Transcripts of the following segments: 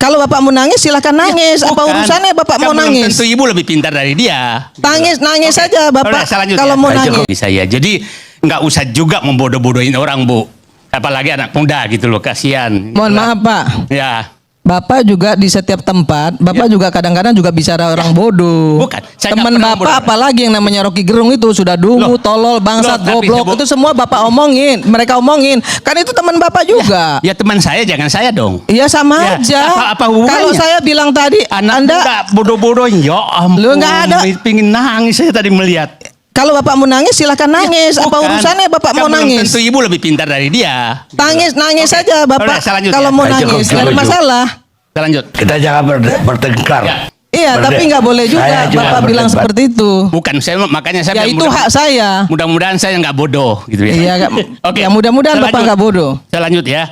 Kalau bapak mau nangis silahkan nangis. Apa Bukan. urusannya bapak Kan mau belum nangis? tentu ibu lebih pintar dari dia. Nangis saja bapak. Kalau mau nangis. Saya jadi nggak usah juga membodoh-bodohin orang, Bu. Apalagi anak muda gitu loh, kasihan. Mohon maaf Pak. Ya. Bapak juga di setiap tempat, Bapak juga kadang-kadang juga bicara orang bodoh. Bukan, saya Teman nggak pernah Bapak bodoh. apalagi yang namanya Rocky Gerung itu sudah dungu, tolol, bangsat, tapi goblok, itu semua Bapak omongin, mereka omongin. Kan itu teman Bapak juga. Ya teman saya, jangan saya dong. Iya sama Ya, aja. apa hubungannya? Kalau saya bilang tadi, Anak Anda muda bodoh-bodohin, ya ampun. Lu nggak ada. Pingin nangis saya tadi melihat. kalau Bapak mau nangis silahkan nangis. Apa Bukan. urusannya Bapak Kan mau belum nangis? tentu ibu lebih pintar dari dia. Nangis saja Bapak. Saya lanjut Kalau ya. mau Ayo, nangis, cukup, nggak ada cukup. masalah. Kita lanjut. Kita jangan bertengkar. Ya. Iya, tapi nggak boleh juga Saya juga Bapak bilang berdebat. seperti itu. Bukan, makanya saya Ya bilang itu hak saya. mudah-mudahan saya nggak bodoh gitu ya. Iya, Oke. ya mudah-mudahan Saya Bapak lanjut. nggak bodoh. Saya lanjut ya.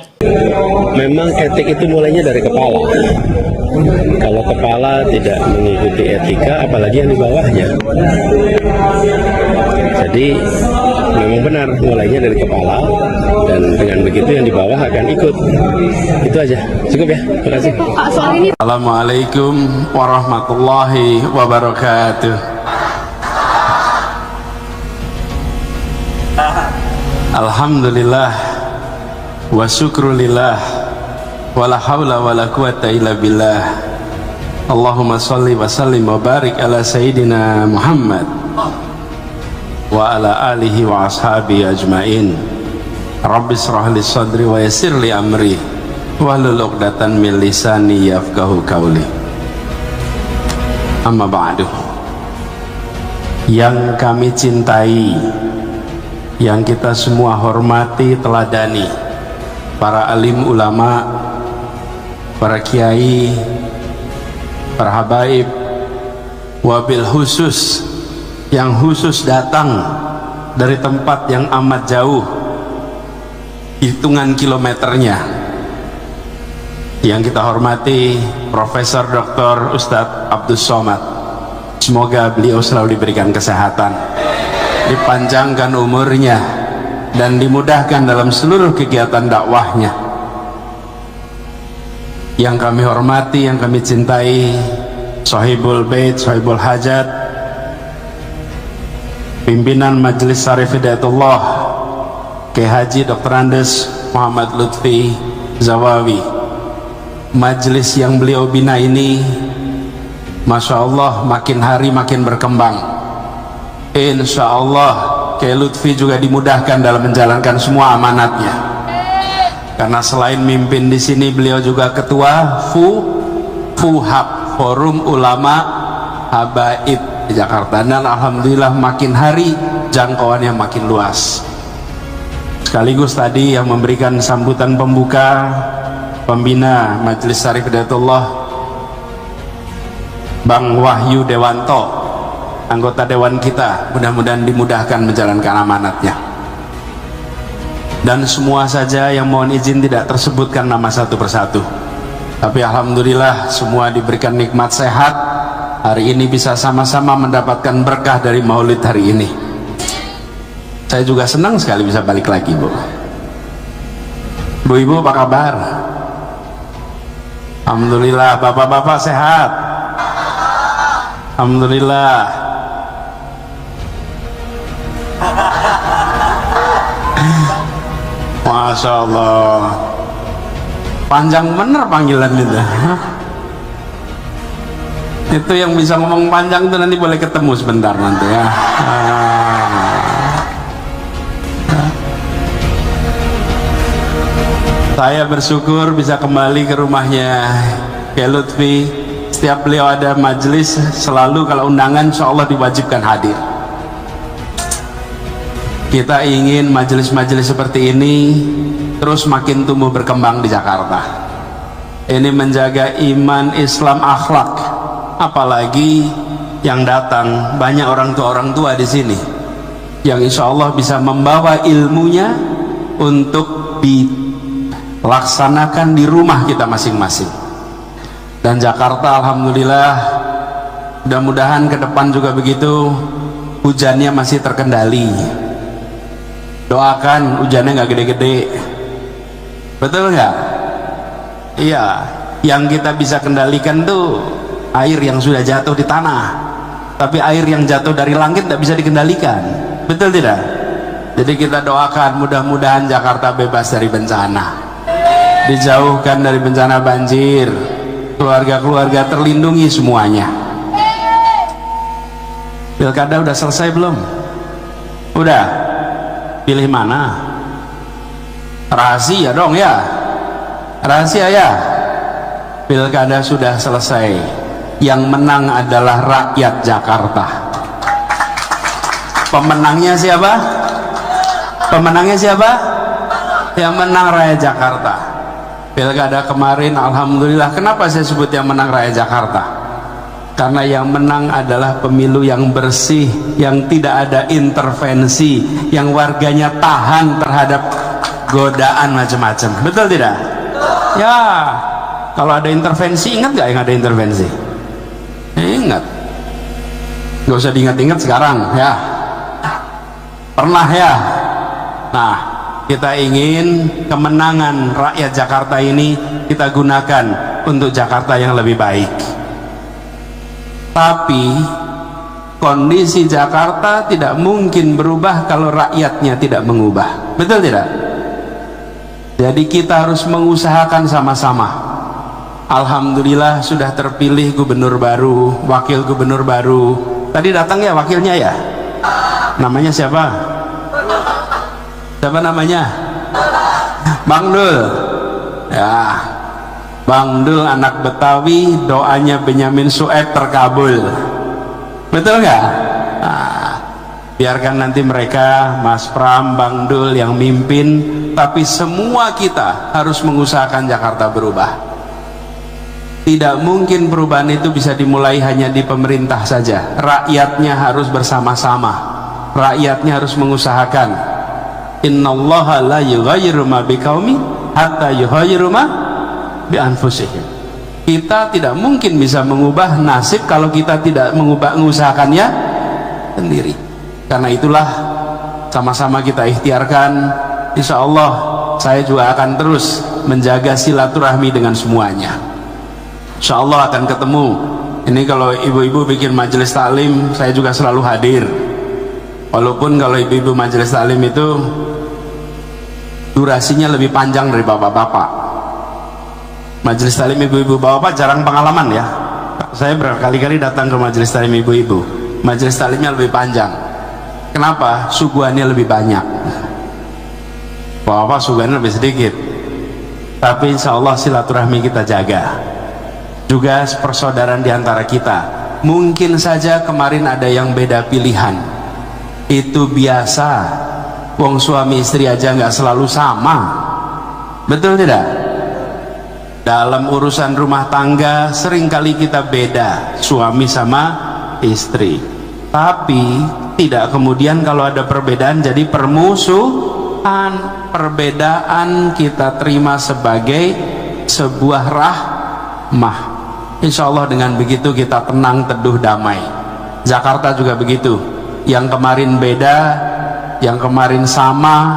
Memang etik itu mulainya dari kepala. Kalau kepala tidak mengikuti etika, apalagi yang di bawahnya. Jadi memang benar mulainya dari kepala, dan dengan begitu yang di bawah akan ikut. Itu aja. Cukup ya. Terima kasih. Assalamualaikum warahmatullahi wabarakatuh. Alhamdulillah wa syukrulillah wa la hawla wa la quwata illa billah. Allahumma salli wa sallim wa barik ala sayyidina Muhammad wa ala alihi wa ashabi ajmain. Rabbi israh li sadri wa yassir li amri wahlul 'uqdatan min lisani yafqahu qawli. Amma ba'du. Yang kami cintai, yang kita semua hormati, teladani, para alim ulama, para kiai, para habaib, wabil khusus yang khusus datang dari tempat yang amat jauh, hitungan kilometernya, yang kita hormati Profesor Dr. Ustadz Abdus Somad. Semoga beliau selalu diberikan kesehatan, dipanjangkan umurnya, dan dimudahkan dalam seluruh kegiatan dakwahnya. Yang kami hormati, yang kami cintai, Sohibul Bait, Sohibul Hajat, pimpinan Majelis Syarif Hidayatullah Kiai Haji Dr. Andes Muhammad Lutfi Zawawi. Majelis yang beliau bina ini, Masya Allah, makin hari makin berkembang. Insya Allah Kiai Lutfi juga dimudahkan dalam menjalankan semua amanatnya, karena selain mimpin di sini, beliau juga ketua FUHAB, Forum Ulama Habaib di Jakarta, dan alhamdulillah makin hari jangkauannya makin luas. Sekaligus tadi yang memberikan sambutan pembuka, pembina Majelis Syarif Hidayatullah Bang Wahyu Dewanto, anggota dewan kita, mudah-mudahan dimudahkan menjalankan amanatnya. Dan semua saja yang mohon izin tidak tersebutkan nama satu persatu, tapi alhamdulillah semua diberikan nikmat sehat. Hari ini bisa sama-sama mendapatkan berkah dari maulid hari ini. Saya juga senang sekali bisa balik lagi, Bu. Bu-ibu apa kabar? Alhamdulillah. Bapak-bapak sehat? Alhamdulillah. Masya Allah, panjang bener panggilan itu. Itu yang bisa ngomong panjang itu nanti boleh ketemu sebentar nanti ya. Saya bersyukur bisa kembali ke rumahnya Kiai Lutfi. Setiap beliau ada majelis, selalu kalau undangan insya Allah diwajibkan hadir. Kita ingin majelis-majelis seperti ini terus makin tumbuh berkembang di Jakarta. Ini menjaga iman, Islam, akhlak. Apalagi yang datang banyak orang tua di sini yang insya Allah bisa membawa ilmunya untuk dilaksanakan di rumah kita masing-masing. Dan Jakarta alhamdulillah, mudah-mudahan ke depan juga begitu, hujannya masih terkendali. Doakan hujannya nggak gede-gede, betul nggak? Iya, Yang kita bisa kendalikan tuh air yang sudah jatuh di tanah, tapi air yang jatuh dari langit tidak bisa dikendalikan, betul tidak? Jadi kita doakan mudah-mudahan Jakarta bebas dari bencana, dijauhkan dari bencana banjir, keluarga-keluarga terlindungi semuanya. Pilkada udah selesai belum? Udah. Pilih mana? Rahasia dong ya, rahasia ya. Pilkada sudah selesai, yang menang adalah rakyat Jakarta. Pemenangnya siapa? Pemenangnya siapa? Yang menang rakyat Jakarta. Pilkada kemarin alhamdulillah. Kenapa saya sebut yang menang rakyat Jakarta? Karena yang menang adalah pemilu yang bersih, yang tidak ada intervensi, yang warganya tahan terhadap godaan macam-macam. Betul tidak? Ya, kalau ada intervensi, ingat gak yang ada intervensi? Ingat. Gak usah diingat-ingat sekarang ya. Pernah ya. Nah, kita ingin kemenangan rakyat Jakarta ini kita gunakan untuk Jakarta yang lebih baik. Tapi kondisi Jakarta tidak mungkin berubah kalau rakyatnya tidak mengubah. Betul tidak? Jadi kita harus mengusahakan sama-sama. Alhamdulillah sudah terpilih gubernur baru, wakil gubernur baru. Tadi datang ya wakilnya ya? Namanya siapa? Siapa namanya? Bang Dul. Ya, Bang Dul anak Betawi, doanya Benyamin Sueb terkabul. Betul nggak? Nah, biarkan nanti mereka, Mas Pram, Bang Dul yang mimpin, tapi semua kita harus mengusahakan Jakarta berubah. Tidak mungkin perubahan itu bisa dimulai hanya di pemerintah saja. Rakyatnya harus bersama-sama. Rakyatnya harus mengusahakan. Innallaha la yughayyiru ma biqaumin hatta yughayyiru ma bi anfusihim. Kita tidak mungkin bisa mengubah nasib kalau kita tidak mengusahakannya sendiri. Karena itulah sama-sama kita ikhtiarkan. Insya Allah saya juga akan terus menjaga silaturahmi dengan semuanya. Insya Allah akan ketemu. Ini kalau ibu-ibu bikin majelis taklim, saya juga selalu hadir. Walaupun kalau ibu-ibu majelis taklim itu durasinya lebih panjang dari bapak-bapak. Majelis taklim ibu-ibu, bapak-bapak jarang pengalaman ya. Saya berkali-kali datang ke majelis taklim ibu-ibu. Majelis taklimnya lebih panjang. Kenapa? Suguhannya lebih banyak. Bapak-bapak suguhannya lebih sedikit. Tapi insya Allah silaturahmi kita jaga. Juga persaudaraan di antara kita. Mungkin saja kemarin ada yang beda pilihan. Itu biasa. Wong suami istri aja nggak selalu sama. Betul tidak? Dalam urusan rumah tangga seringkali kita beda, suami sama istri. Tapi tidak kemudian kalau ada perbedaan jadi permusuhan. Perbedaan kita terima sebagai sebuah rahmah. Insya Allah dengan begitu kita tenang, teduh, damai. Jakarta juga begitu. Yang kemarin beda, yang kemarin sama,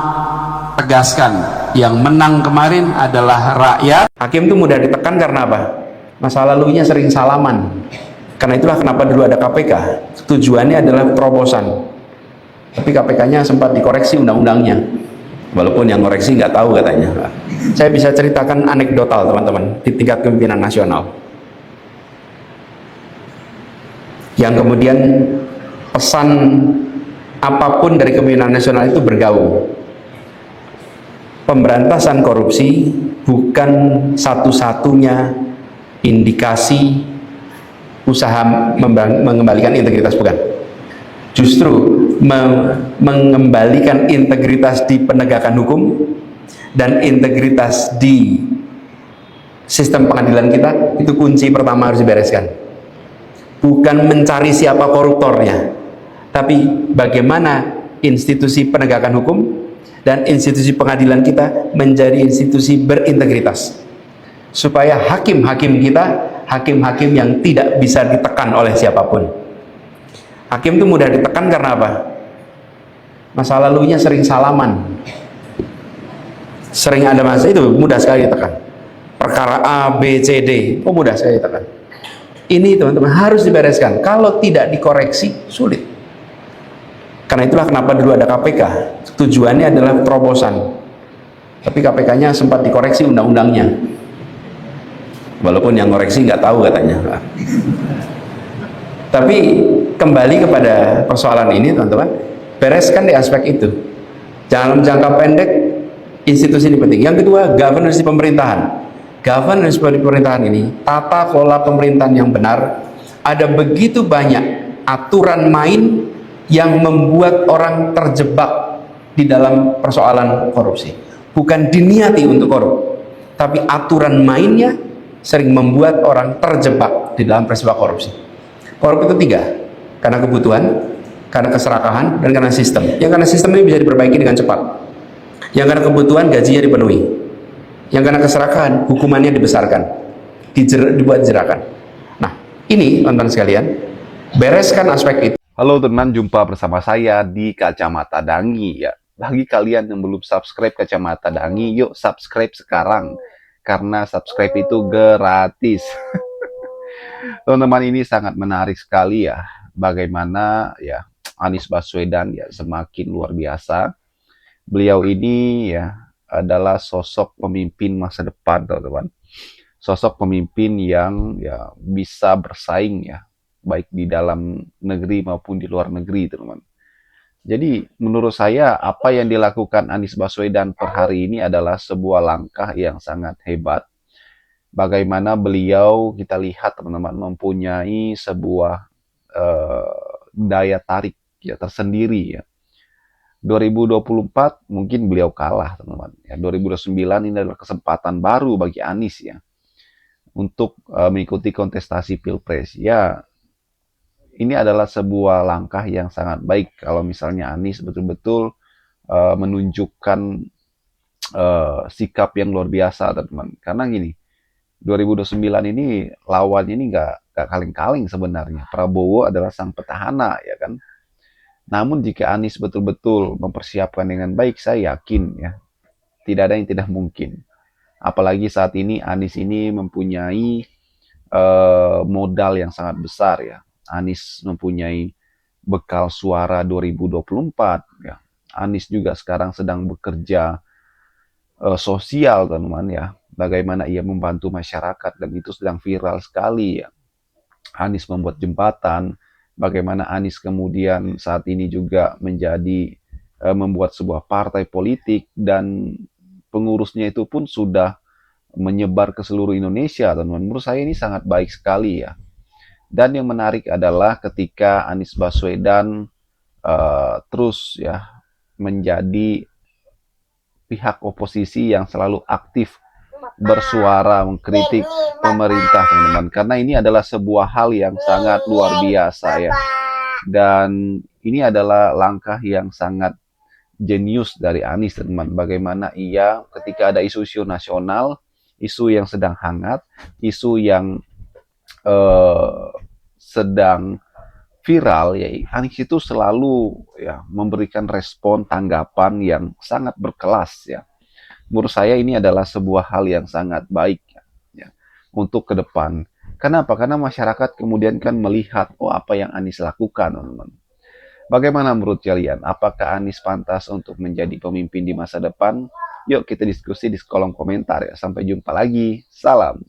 tegaskan. Yang menang kemarin adalah rakyat. Hakim itu mudah ditekan karena apa? Masa lalunya sering salaman. Karena itulah kenapa dulu ada KPK. Tujuannya adalah terobosan. Tapi KPK-nya sempat dikoreksi undang-undangnya. Walaupun yang koreksi nggak tahu katanya. Saya bisa ceritakan anekdotal teman-teman di tingkat kepemimpinan nasional. Yang kemudian pesan apapun dari kepemimpinan nasional itu bergaung. Pemberantasan korupsi bukan satu-satunya indikasi usaha mengembalikan integritas, bukan. Justru mengembalikan integritas di penegakan hukum dan integritas di sistem pengadilan kita, itu kunci pertama harus dibereskan. Bukan mencari siapa koruptornya, tapi bagaimana institusi penegakan hukum dan institusi pengadilan kita menjadi institusi berintegritas, supaya hakim-hakim kita hakim-hakim yang tidak bisa ditekan oleh siapapun. Hakim itu mudah ditekan karena apa? Masa lalunya sering salaman, sering ada masa itu mudah sekali ditekan. perkara A, B, C, D. Oh mudah saya katakan. Ini teman-teman harus dibereskan. Kalau tidak dikoreksi, sulit. Karena itulah kenapa dulu ada KPK. Tujuannya adalah terobosan. Tapi KPK-nya sempat dikoreksi undang-undangnya. Walaupun yang koreksi nggak tahu katanya. Tapi kembali kepada persoalan ini teman-teman, bereskan di aspek itu. Dalam jangka pendek, institusi ini penting. Yang kedua, governance di pemerintahan. Governance di pemerintahan ini, tata kelola pemerintahan yang benar. Ada begitu banyak aturan main yang membuat orang terjebak di dalam persoalan korupsi. Bukan diniati untuk korup, tapi aturan mainnya sering membuat orang terjebak di dalam peristiwa korupsi. Korup itu 3, karena kebutuhan, karena keserakahan, dan karena sistem. Yang karena sistem ini bisa diperbaiki dengan cepat. Yang karena kebutuhan, gajinya dipenuhi. Yang karena keserakahan, hukumannya dibesarkan, dibuat jerakan. Nah, ini teman-teman sekalian, bereskan aspek itu. Halo teman, jumpa bersama saya di Kacamata Dangi ya. Bagi kalian yang belum subscribe Kacamata Dangi, yuk subscribe sekarang. Karena subscribe itu gratis. Teman-teman, ini sangat menarik sekali ya. Bagaimana ya Anies Baswedan ya semakin luar biasa. Beliau ini ya adalah sosok pemimpin masa depan, teman-teman. Sosok pemimpin yang ya bisa bersaing ya, baik di dalam negeri maupun di luar negeri, teman-teman. Jadi menurut saya apa yang dilakukan Anies Baswedan per hari ini adalah sebuah langkah yang sangat hebat. Bagaimana beliau, kita lihat teman-teman, mempunyai sebuah daya tarik ya tersendiri ya. 2024 mungkin beliau kalah, teman-teman. Ya, 2029 ini adalah kesempatan baru bagi Anies ya untuk mengikuti kontestasi Pilpres. Ya, ini adalah sebuah langkah yang sangat baik kalau misalnya Anies betul-betul menunjukkan sikap yang luar biasa, teman-teman. Karena gini, 2029 ini lawannya ini nggak kaleng-kaleng sebenarnya. Prabowo adalah sang petahana, ya kan. Namun jika Anies betul-betul mempersiapkan dengan baik, saya yakin ya tidak ada yang tidak mungkin. Apalagi saat ini Anies ini mempunyai modal yang sangat besar ya. Anies mempunyai bekal suara 2024 ya. Anies juga sekarang sedang bekerja sosial, teman-teman ya. Bagaimana ia membantu masyarakat, dan itu sedang viral sekali ya. Anies membuat jembatan, bagaimana Anies kemudian saat ini juga menjadi membuat sebuah partai politik, dan pengurusnya itu pun sudah menyebar ke seluruh Indonesia, teman-teman. Menurut saya ini sangat baik sekali ya. Dan yang menarik adalah ketika Anies Baswedan terus ya menjadi pihak oposisi yang selalu aktif bersuara mengkritik pemerintah, teman-teman. Karena ini adalah sebuah hal yang sangat luar biasa ya. Dan ini adalah langkah yang sangat jenius dari Anies, teman-teman. Bagaimana ia ketika ada isu-isu nasional, isu yang sedang hangat, isu yang sedang viral ya, Anies itu selalu ya memberikan respon tanggapan yang sangat berkelas ya. Menurut saya ini adalah sebuah hal yang sangat baik ya, untuk ke depan. Kenapa? Karena masyarakat kemudian kan melihat apa yang Anies lakukan, teman-teman. Bagaimana menurut kalian? Apakah Anies pantas untuk menjadi pemimpin di masa depan? Yuk kita diskusi di kolom komentar ya. Sampai jumpa lagi. Salam.